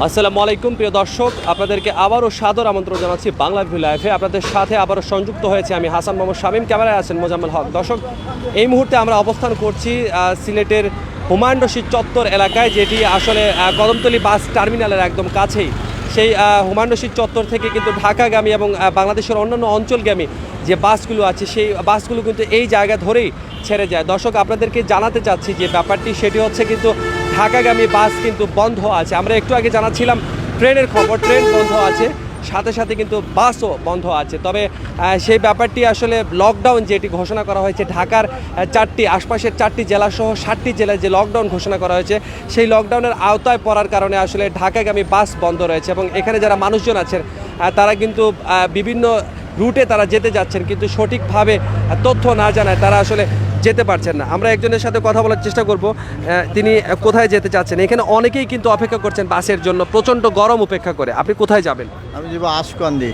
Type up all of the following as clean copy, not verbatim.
আসসালামু আলাইকুম প্রিয় দর্শক, আপনাদেরকে আবারও সাদর আমন্ত্রণ জানাচ্ছি বাংলা ভিউ লাইভে। আপনাদের সাথে আবারও সংযুক্ত হয়েছে আমি হাসান মোহাম্মদ শামীম, ক্যামেরায় আছেন মোজাম্মেল হক। দর্শক, এই মুহূর্তে আমরা অবস্থান করছি সিলেটের হুমায়ুন রশিদ চত্বর এলাকায়, যেটি আসলে কদমতলী বাস টার্মিনালের একদম কাছেই। সেই হুমায়ুন রশিদ চত্বর থেকে কিন্তু ঢাকাগামী এবং বাংলাদেশের অন্যান্য অঞ্চলগামী যে বাসগুলো আছে, সেই বাসগুলো কিন্তু এই জায়গা ধরেই ছেড়ে যায়। দর্শক, আপনাদেরকে জানাতে চাচ্ছি যে ব্যাপারটি সেটি হচ্ছে কিন্তু ঢাকাগামী বাস কিন্তু বন্ধ আছে। আমরা একটু আগে জানাচ্ছিলাম ট্রেনের খবর, ট্রেন বন্ধ আছে, সাথে সাথে কিন্তু বাসও বন্ধ আছে। তবে সেই ব্যাপারটি আসলে লকডাউন যেটি ঘোষণা করা হয়েছে, ঢাকার আশপাশের 4টি জেলাসহ 7টি জেলায় যে লকডাউন ঘোষণা করা হয়েছে, সেই লকডাউনের আওতায় পড়ার কারণে আসলে ঢাকাগামী বাস বন্ধ রয়েছে। এবং এখানে যারা মানুষজন আছেন তারা কিন্তু বিভিন্ন রুটে তারা যেতে যাচ্ছেন, কিন্তু সঠিকভাবে তথ্য না জানায় তারা আসলে যেতে পারছেন না। আমরা একজনের সাথে কথা বলার চেষ্টা করব, তিনি কোথায় যেতে চাচ্ছেন। এখানে অনেকেই কিন্তু অপেক্ষা করছেন বাসের জন্য, প্রচণ্ড গরম উপেক্ষা করে। আপনি কোথায় যাবেন? আমি যাব আশকান্দি।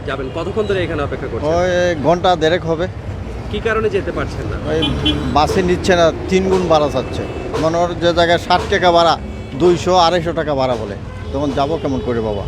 যাবেন কতক্ষণ ধরে এখানে অপেক্ষা করছেন? ওই ঘন্টা দেড়েক হবে। কি কারণে যেতে পারছেন না? ওই বাসে নিচ্ছে না, 3 গুণ ভাড়া চাচ্ছে। মনে হয় যে জায়গায় 60 টাকা ভাড়া 200-250 টাকা ভাড়া বলে, তখন যাব কেমন করে বাবা?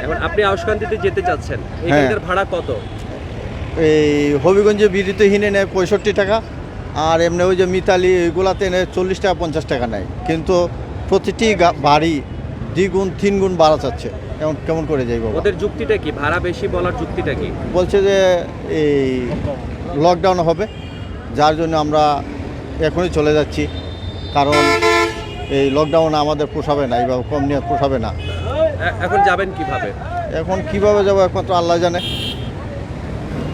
এখন আপনি আউশকান্দিতে যেতে চাচ্ছেন, এখানকার ভাড়া কত? এই হবিগঞ্জে বিড়িতে হিনে নেয় 65 টাকা, আর এমনি ওই যে মিতালি এইগুলাতে নেয় 40 টাকা 50 টাকা নেয়, কিন্তু প্রতিটি বাড়ি 2 গুণ 3 গুণ ভাড়া চাচ্ছে। কেমন করে যাই বাবা? ওদের যুক্তিটা কি? ভাড়া বেশি বলার যুক্তিটা কি? বলছে যে এই লকডাউন হবে, যার জন্য আমরা এখনই চলে যাচ্ছি, কারণ এই লকডাউন আমাদের পোষাবে না, এইভাবে কম নিয়ে পোষাবে না। এখন যাবেন কিভাবে? এখন কিভাবে যাবো একমাত্র আল্লাহ জানে।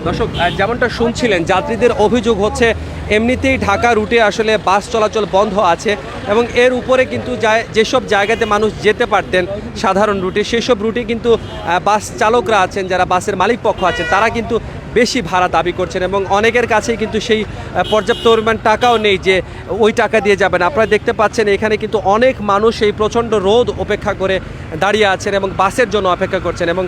দর্শক, যেমনটা শুনছিলেন, যাত্রীদের অভিযোগ হচ্ছে এমনিতেই ঢাকা রুটে আসলে বাস চলাচল বন্ধ আছে, এবং এর উপরে কিন্তু যেসব জায়গাতে মানুষ যেতে পারতেন সাধারণ রুটে, সেসব রুটে কিন্তু বাস চালকরা আছেন, যারা বাসের মালিক পক্ষ আছেন, তারা কিন্তু বেশি ভাড়া দাবি করছেন, এবং অনেকের কাছেই কিন্তু সেই পর্যাপ্ত পরিমাণ টাকাও নেই যে ওই টাকা দিয়ে যাবেন। আপনারা দেখতে পাচ্ছেন এখানে কিন্তু অনেক মানুষ এই প্রচণ্ড রোদ উপেক্ষা করে দাঁড়িয়ে আছেন এবং বাসের জন্য অপেক্ষা করছেন। এবং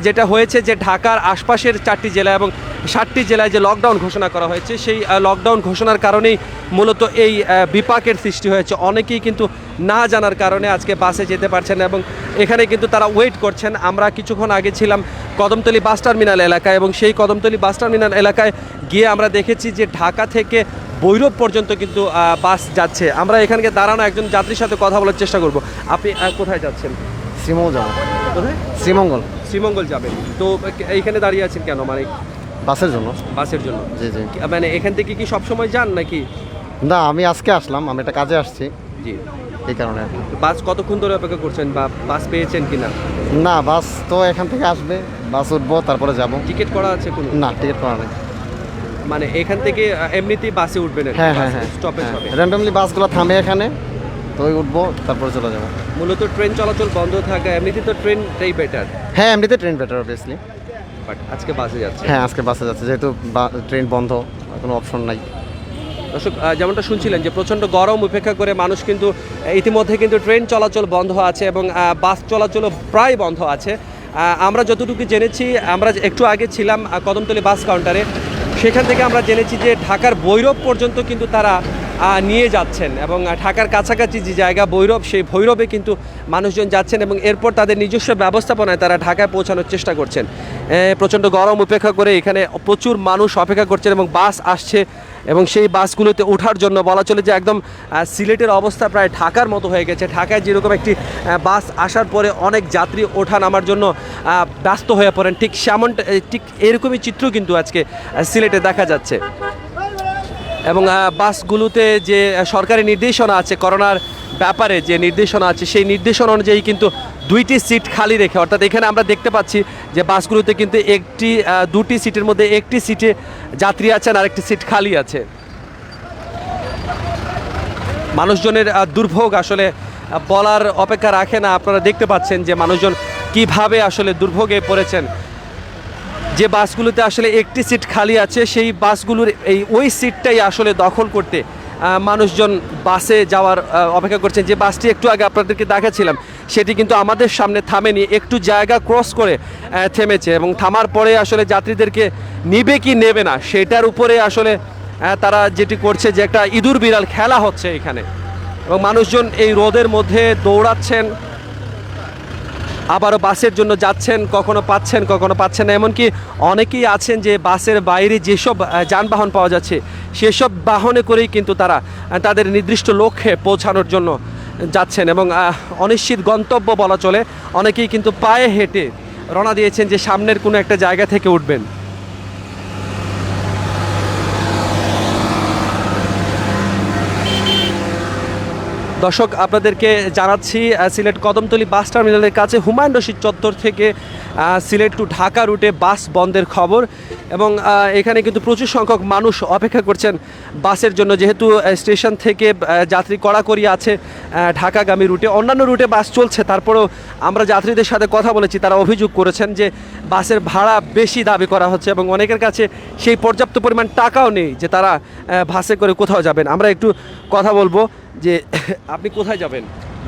যেটা হয়েছে যে ঢাকার আশপাশের 4টি জেলা এবং 7টি জেলায় যে লকডাউন ঘোষণা করা হয়েছে, সেই লকডাউন ঘোষণার কারণেই মূলত এই বিপাকের সৃষ্টি হয়েছে। অনেকেই কিন্তু না জানার কারণে আজকে বাসে যেতে পারছেন না, এবং এখানে কিন্তু তারা ওয়েট করছেন। আমরা কিছুক্ষণ আগে ছিলাম কদমতলী বাস টার্মিনাল এলাকায়, এবং সেই কদমতলী বাস টার্মিনাল এলাকায় গিয়ে আমরা দেখেছি যে ঢাকা থেকে ভৈরব পর্যন্ত কিন্তু বাস যাচ্ছে। আমরা এখানকে দাঁড়ানো একজন যাত্রীর সাথে কথা বলার চেষ্টা করব। আপনি কোথায় যাচ্ছেন? শ্রীমঙ্গল যাবো। কোথায়? শ্রীমঙ্গল। শ্রীমঙ্গল যাবেন? তো এইখানে দাঁড়িয়ে আছেন কেন? মানে বাসের জন্য। বাসের জন্য? জি জি। মানে এখান থেকে কি সবসময় যান নাকি? না, আমি আজকে আসলাম, আমি একটা কাজে আসছি, জি। এই কারণে। বাস কতক্ষণ ধরে অপেক্ষা করছেন, বা বাস পেয়েছেন কিনা? না, বাস তো এখান থেকে আসবে, বাস উঠবো, তারপরে যাব। টিকিট করা আছে কোনো? না, টিকিট করা নেই। মানে এখান থেকে এমনিতেই বাসে উঠবেন? হ্যাঁ হ্যাঁ হ্যাঁ, স্টপেজ হবে? র্যান্ডমলি বাসগুলো থামে এখানে, তো ওই উঠবো, তারপরে চলে যাবো। মূলত ট্রেন চলাচল বন্ধ থাকা, এমনিতে তো ট্রেনটাই বেটার। হ্যাঁ, এমনিতে ট্রেন বেটার অবভিয়াসলি, বাট আজকে বাসে যাচ্ছে। হ্যাঁ আজকে বাসে যাচ্ছে, যেহেতু ট্রেন বন্ধ, কোনো অপশন নাই। দর্শক, যেমনটা শুনছিলেন যে প্রচণ্ড গরম উপেক্ষা করে মানুষ কিন্তু ইতিমধ্যে কিন্তু ট্রেন চলাচল বন্ধ আছে, এবং বাস চলাচলও প্রায় বন্ধ আছে। আমরা যতটুকু জেনেছি, আমরা একটু আগে ছিলাম কদমতলী বাস কাউন্টারে, সেখান থেকে আমরা জেনেছি যে ঢাকার ভৈরব পর্যন্ত কিন্তু তারা নিয়ে যাচ্ছেন, এবং ঢাকার কাছাকাছি যে জায়গা ভৈরব, সেই ভৈরবে কিন্তু মানুষজন যাচ্ছেন, এবং এরপর তাদের নিজস্ব ব্যবস্থাপনায় তারা ঢাকায় পৌঁছানোর চেষ্টা করছেন। প্রচণ্ড গরম উপেক্ষা করে এখানে প্রচুর মানুষ অপেক্ষা করছেন, এবং বাস আসছে, এবং সেই বাসগুলোতে ওঠার জন্য বলা চলে যে একদম সিলেটের অবস্থা প্রায় ঢাকার মতো হয়ে গেছে। ঢাকায় যেরকম একটি বাস আসার পরে অনেক যাত্রী ওঠা নামার জন্য ব্যস্ত হয়ে পড়েন, ঠিক এরকমই চিত্র কিন্তু আজকে সিলেটে দেখা যাচ্ছে। এবং বাসগুলোতে যে সরকারি নির্দেশনা আছে, করোনার ব্যাপারে যে নির্দেশনা আছে, সেই নির্দেশনা অনুযায়ী কিন্তু 2টি সিট খালি রেখে, অর্থাৎ এখানে আমরা দেখতে পাচ্ছি যে বাসগুলোতে কিন্তু 2টি সিটের মধ্যে 1টি সিটে যাত্রী আছেন, আর একটি সিট খালি আছে। মানুষজনের দুর্ভোগ আসলে বলার অপেক্ষা রাখে না। আপনারা দেখতে পাচ্ছেন যে মানুষজন কিভাবে আসলে দুর্ভোগে পড়েছেন। যে বাসগুলোতে আসলে 1টি সিট খালি আছে, সেই বাসগুলোর ওই সিটটাই আসলে দখল করতে মানুষজন বাসে যাওয়ার অপেক্ষা করছেন। যে বাসটি একটু আগে আপনাদেরকে দেখাচ্ছিলাম, সেটি কিন্তু আমাদের সামনে থামেনি, একটু জায়গা ক্রস করে থেমেছে, এবং থামার পরে আসলে যাত্রীদেরকে নিবে কি নেবে না সেটার উপরে আসলে তারা যেটি করছে, যে একটা ইঁদুর বিড়াল খেলা হচ্ছে এখানে, এবং মানুষজন এই রোদের মধ্যে দৌড়াচ্ছেন। আবারও বাসের জন্য যাচ্ছেন, কখনো পাচ্ছেন না। এমনকি অনেকেই আছেন যে বাসের বাইরে যেসব যানবাহন পাওয়া যাচ্ছে সেসব বাহনে করেই কিন্তু তারা তাদের নির্দিষ্ট লক্ষ্যে পৌঁছানোর জন্য যাচ্ছেন এবং অনিশ্চিত গন্তব্য বলা চলে। অনেকেই কিন্তু পায়ে হেঁটে রওনা দিয়েছেন যে সামনের কোনো একটা জায়গা থেকে উঠবেন। দর্শক, আপনাদেরকে জানাচ্ছি সিলেট কদমতলী বাস টার্মিনালের কাছে হুমায়ুন রশিদ চত্বর থেকে সিলেট টু ঢাকা রুটে বাস বন্ধের খবর এবং এখানে কিন্তু প্রচুর সংখ্যক মানুষ অপেক্ষা করছেন বাসের জন্য, যেহেতু স্টেশন থেকে যাত্রী কড়াকড়ি আছে ঢাকাগামী রুটে। অন্যান্য রুটে বাস চলছে, তারপরেও আমরা যাত্রীদের সাথে কথা বলেছি, তারা অভিযোগ করেছেন যে বাসের ভাড়া বেশি দাবি করা হচ্ছে এবং অনেকের কাছে সেই পর্যাপ্ত পরিমাণ টাকাও নেই যে তারা বাসে করে কোথাও যাবেন। আমরা একটু কথা বলবো যে আপনি কোথায় যাবেন?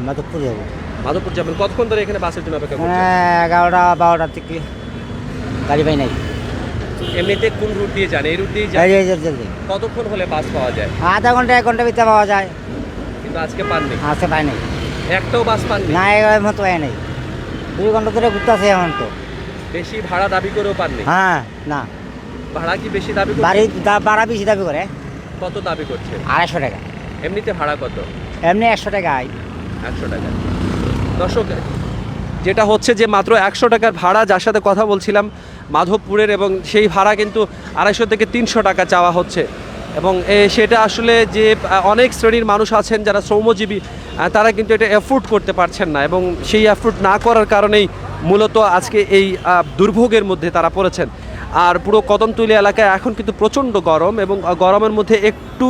মাধবপুর যাবো। মাধবপুর যাবেন। কতক্ষণ ধরে এখানে বাসের জন্য অপেক্ষা করছেন? 11টা 12টা থেকে গাড়ি পাই নাই। এমনিতে কোন রুট দিয়ে যান? এই রুট দিয়ে যান? জলদি কতক্ষণ হলে বাস পাওয়া যায়? আধা ঘন্টা 1 ঘন্টা ভিতরে পাওয়া যায়। কিন্তু আজকে পাননি? আজকে পাই নাই, একটাও বাস পাননি? না এর মতো পাই নাই। 2 ঘন্টা ধরে ঘুরতেছে এখন তো। বেশি ভাড়া দাবি করেও পাননি? হ্যাঁ, না ভাড়া কি বেশি দাবি করছে? ভাড়া বেশি দাবি করে। কত দাবি করছে? 250 টাকা। এমনিতে ভাড়া কত? এমনি 100 টাকা। 100 টাকা। দর্শক, যেটা হচ্ছে যে মাত্র 100 টাকার ভাড়া, যার সাথে কথা বলছিলাম মাধবপুরের, এবং সেই ভাড়া কিন্তু 250 থেকে 300 টাকা চাওয়া হচ্ছে এবং সেটা আসলে যে অনেক শ্রেণীর মানুষ আছেন যারা শ্রমজীবী, তারা কিন্তু এটা অ্যাফোর্ড করতে পারছেন না এবং সেই অ্যাফোর্ড না করার কারণেই মূলত আজকে এই দুর্ভোগের মধ্যে তারা পড়েছেন। আর পুরো কদমতলী এলাকায় এখন কিন্তু প্রচণ্ড গরম এবং গরমের মধ্যে একটু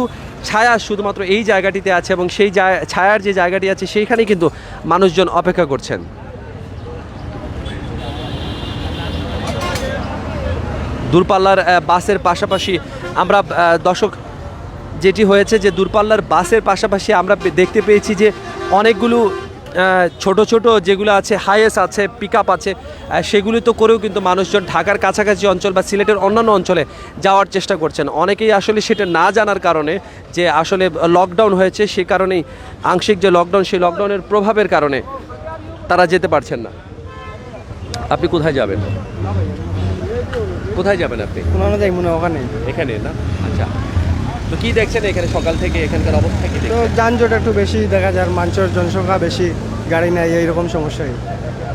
ছায়া শুধুমাত্র এই জায়গাটিতে আছে এবং সেই ছায়ার যে জায়গাটি আছে সেইখানেই কিন্তু মানুষজন অপেক্ষা করছেন। দূরপাল্লার বাসের পাশাপাশি আমরা দর্শক, যেটি হয়েছে যে দূরপাল্লার বাসের পাশাপাশি আমরা দেখতে পেয়েছি যে অনেকগুলো ছোট ছোট যেগুলো আছে হাইয়েস আছে, পিক আপ আছে, সেগুলি তো করেও কিন্তু মানুষজন ঢাকার কাছাকাছি অঞ্চল বা সিলেটের অন্যান্য অঞ্চলে যাওয়ার চেষ্টা করছেন। অনেকেই আসলে সেটা না জানার কারণে যে আসলে লকডাউন হয়েছে, সে কারণেই আংশিক যে লকডাউন, সেই লকডাউনের প্রভাবের কারণে তারা যেতে পারছেন না। আপনি কোথায় যাবেন? কোথায় যাবেন আপনি? ওখানে এখানে না? আচ্ছা, তো কি দেখছেন এখানে সকাল থেকে এখানকার অবস্থা কি? তো যানজট একটু বেশি দেখা যায়, মানুষের জনসংখ্যা বেশি, গাড়ি নাই, এইরকম সমস্যাই।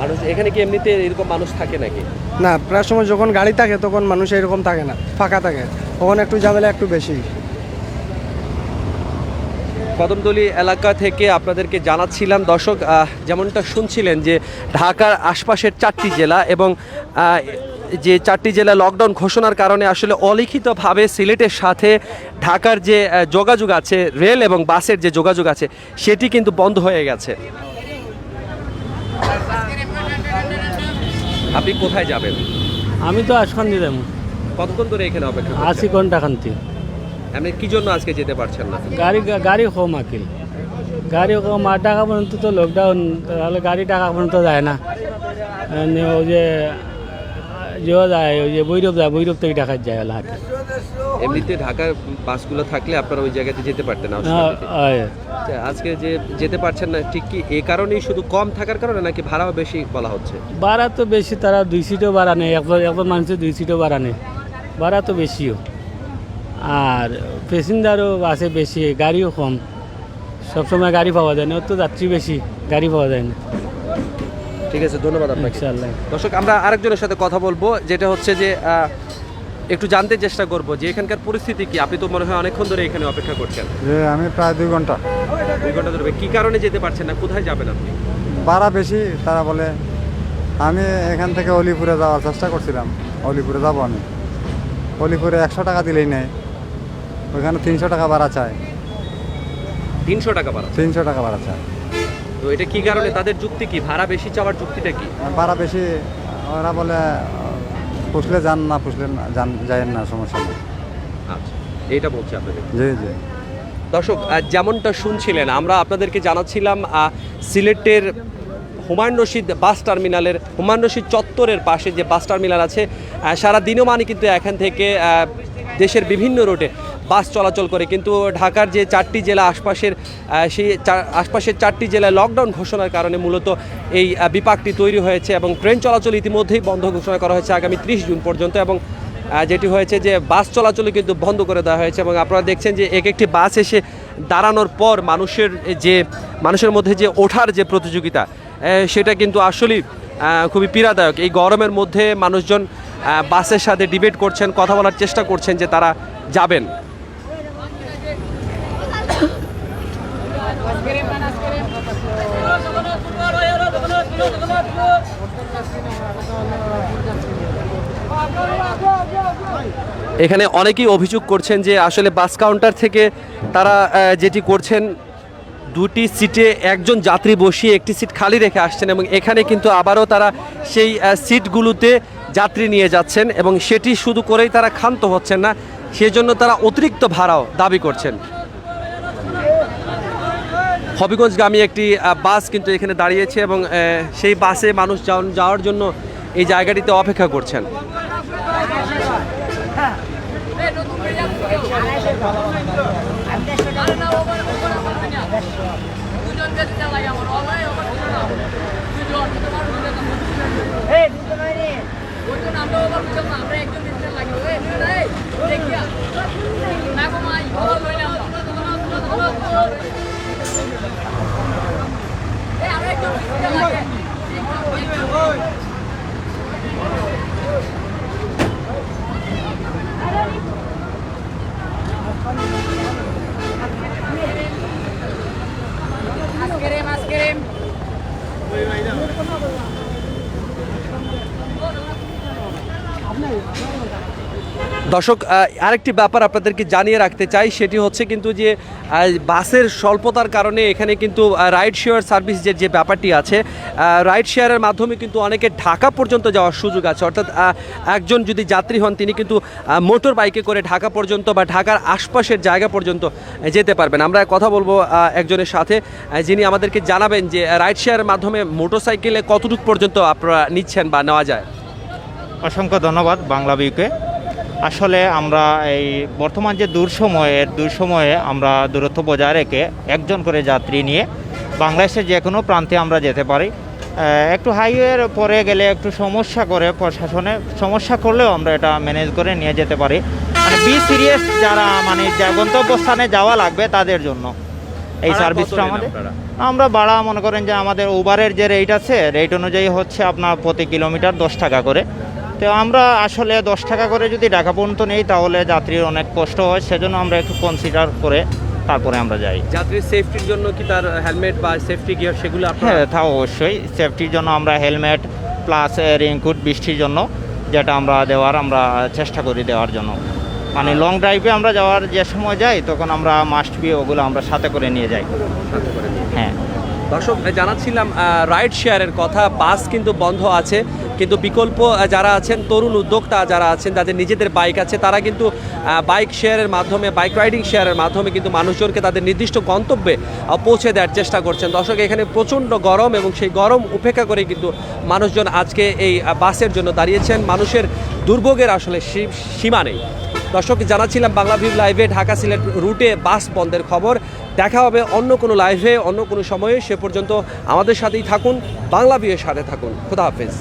মানুষ এখানে কি এমনিতে এরকম মানুষ থাকে নাকি? না, প্রায় সময় যখন গাড়ি থাকে তখন মানুষ এরকম থাকে না, ফাঁকা থাকে, তখন একটু ঝামেলা একটু বেশি। কদমতলী এলাকা থেকে আপনাদেরকে জানাচ্ছিলাম দর্শক, যেমনটা শুনছিলেন যে ঢাকার আশপাশের 4টি জেলা এবং যে 4টি জেলা লকডাউন ঘোষণার কারণে আসলে অলিখিতভাবে সিলেটের সাথে ঢাকার যে যোগাযোগ আছে, রেল এবং বাসের যে যোগাযোগ আছে, সেটি কিন্তু বন্ধ হয়ে গেছে। আপনি কোথায় যাবেন? আমি তো আজকান্দি যাবো। কতক্ষণ ধরে এখানে অপেক্ষা করছেন? 80 ঘন্টা খান্তি। আপনি কি জন্য আজকে যেতে পারছেন না? গাড়ি কম আকিল, গাড়ি কম। 8 টাকা পর্যন্ত তো লকডাউন, তাহলে গাড়ি টাকা পর্যন্ত যায় না। ওই যে যায়, ওই যে বৈরব থেকে টাকা যায় হাটে। এমনিতে ঢাকার বাসগুলো থাকলে আপনারা ওই জায়গাতে যেতে পারতেন। আজকে যে যেতে পারছেন না, ঠিক কি এই কারণেই শুধু কম থাকার কারণে নাকি ভাড়াও বেশি বলা হচ্ছে? ভাড়া তো বেশি, তারা 2 সিটও ভাড়া নেই, একজন মানুষের 2 সিটও ভাড়া নেই, ভাড়া তো বেশিও। আর প্যাসেঞ্জারও আছে বেশি, গাড়িও কম, সবসময় গাড়ি পাওয়া যায় না, তো যাত্রী বেশি, গাড়ি পাওয়া যায় না। ঠিক আছে, ধন্যবাদ আপনাকে। ইনশাআল্লাহ। দর্শক, আমরা আরেকজনের সাথে কথা বলবো, যেটা হচ্ছে যে একটু জানতে চেষ্টা করব যে এখানকার পরিস্থিতি কি। আপনি তো মনে হয় অনেকক্ষণ ধরে এখানে অপেক্ষা করছেন। আমি প্রায় 2 ঘন্টা। 2 ঘন্টা ধরে কি কারণে যেতে পারছেন না? কোথায় যাবেন আপনি? ভাড়া বেশি তারা বলে। আমি এখান থেকে অলিপুরে যাওয়ার চেষ্টা করছিলাম, অলিপুরে যাব আমি। অলিপুরে 100 টাকা দিলেই নেয়, ওইখানে 300 টাকা ভাড়া চায়। 300 টাকা ভাড়া? 300 টাকা ভাড়া চায়। তো এটা কি কারণে? তাদের যুক্তি কি? ভাড়া বেশি চাওয়ার যুক্তিটা কি? ভাড়া বেশি, ওরা বলে পুষলে যান, না পুষলে যায় না, সমস্যা নেই। আচ্ছা, এইটা বলছি আপনাদের। জি জি। দর্শক, যেমনটা শুনছিলেন, আমরা আপনাদেরকে জানাচ্ছিলাম সিলেটের হুমায়ুন রশিদ বাস টার্মিনালের, হুমায়ুন রশিদ চত্বরের পাশে যে বাস টার্মিনাল আছে, সারা দিনমানই কিন্তু এখান থেকে দেশের বিভিন্ন রুটে বাস চলাচল করে, কিন্তু ঢাকার যে 4টি জেলা আশপাশের সেই আশপাশের 4টি জেলায় লকডাউন ঘোষণার কারণে মূলত এই বিপাকটি তৈরি হয়েছে এবং ট্রেন চলাচল ইতিমধ্যেই বন্ধ ঘোষণা করা হয়েছে আগামী 30 জুন পর্যন্ত। এবং যেটি হয়েছে যে বাস চলাচল কিন্তু বন্ধ করে দেওয়া হয়েছে এবং আপনারা দেখছেন যে একটি বাস এসে দাঁড়ানোর পর মানুষের মধ্যে যে ওঠার যে প্রতিযোগিতা সেটা কিন্তু আসলেই খুবই পীড়াদায়ক। এই গরমের মধ্যে মানুষজন বাসের সাথে ডিবেট করছেন, কথা বলার চেষ্টা করছেন যে তারা যাবেন। এখানে অনেকেই অভিযোগ করছেন যে আসলে বাস কাউন্টার থেকে তারা যেটি করছেন, 2টি সিটে একজন যাত্রী বসিয়ে একটি সিট খালি রেখে আসছেন এবং এখানে কিন্তু আবারও তারা সেই সিটগুলোতে যাত্রী নিয়ে যাচ্ছেন এবং সেটি শুধু করেই তারা ক্ষান্ত হচ্ছেন না, সেজন্য তারা অতিরিক্ত ভাড়াও দাবি করছেন। হবিগঞ্জগামী একটি বাস কিন্তু এখানে দাঁড়িয়েছে এবং সেই বাসে মানুষ যাওয়ার জন্য এই জায়গাটিতে অপেক্ষা করছেন। দর্শক, আরেকটি ব্যাপার আপনাদেরকে জানিয়ে রাখতে চাই, সেটি হচ্ছে কিন্তু যে বাসের স্বল্পতার কারণে এখানে কিন্তু রাইড শেয়ার সার্ভিস যে ব্যাপারটি আছে, রাইড শেয়ারের মাধ্যমে কিন্তু অনেকে ঢাকা পর্যন্ত যাওয়ার সুযোগ আছে। অর্থাৎ একজন যদি যাত্রী হন তিনি কিন্তু মোটর বাইকে করে ঢাকা পর্যন্ত বা ঢাকার আশপাশের জায়গা পর্যন্ত যেতে পারবেন। আমরা কথা বলবো একজনের সাথে, যিনি আমাদেরকে জানাবেন যে রাইড শেয়ারের মাধ্যমে মোটরসাইকেলে কতটুকু পর্যন্ত আপনারা নিচ্ছেন বা নেওয়া যায়। অসংখ্য ধন্যবাদ বাংলা বিউকে। আসলে আমরা এই বর্তমান যে দুঃসময়ে আমরা দূরত্ব বজায় রেখে একজন করে যাত্রী নিয়ে বাংলাদেশের যে কোনো প্রান্তে আমরা যেতে পারি। একটু হাইওয়ের পরে গেলে একটু সমস্যা করে, প্রশাসনে সমস্যা করলেও আমরা এটা ম্যানেজ করে নিয়ে যেতে পারি। মানে সিরিয়াস যারা গন্তব্যস্থানে যাওয়া লাগবে তাদের জন্য এই সার্ভিসটা আমরা ভাড়া মনে করেন যে আমাদের উবারের যে রেট আছে, রেট অনুযায়ী হচ্ছে আপনার প্রতি কিলোমিটার 10 টাকা করে। তো আমরা আসলে 10 টাকা করে যদি ঢাকা পর্যন্ত নেই তাহলে যাত্রীর অনেক কষ্ট হয়, সেজন্য আমরা একটু কনসিডার করে তারপরে আমরা যাই। যাত্রীর সেফটির জন্য কি তার হেলমেট বা সেফটি গিয়ার সেগুলো হ্যাঁ, তা অবশ্যই সেফটির জন্য আমরা হেলমেট প্লাস রেইনকোট বৃষ্টির জন্য যেটা আমরা আমরা চেষ্টা করি দেওয়ার জন্য। মানে লং ড্রাইভে আমরা যাওয়ার যে সময় যাই তখন আমরা মাস্ট বি ওগুলো আমরা সাথে করে নিয়ে যাই। হ্যাঁ দর্শক, জানাচ্ছিলাম রাইড শেয়ারের কথা। বাস কিন্তু বন্ধ আছে, কিন্তু বিকল্প যারা আছেন, তরুণ উদ্যোক্তা যারা আছেন, যাদের নিজেদের বাইক আছে, তারা কিন্তু বাইক শেয়ারের মাধ্যমে, বাইক রাইডিং শেয়ারের মাধ্যমে কিন্তু মানুষজনকে তাদের নির্দিষ্ট গন্তব্যে পৌঁছে দেওয়ার চেষ্টা করছেন। দর্শক, এখানে প্রচণ্ড গরম এবং সেই গরম উপেক্ষা করে কিন্তু মানুষজন আজকে এই বাসের জন্য দাঁড়িয়েছেন। মানুষের দুর্ভোগের আসলে সীমা নেই। দর্শক, জানাচ্ছিলাম বাংলা ভিউ লাইভে ঢাকা সিলেট রুটে বাস বন্ধের খবর। দেখা হবে অন্য কোনো লাইভে, অন্য কোনো সময়ে। সে পর্যন্ত আমাদের সাথেই থাকুন, বাংলা ভিউয়ের সাথে থাকুন। খোদা হাফেজ।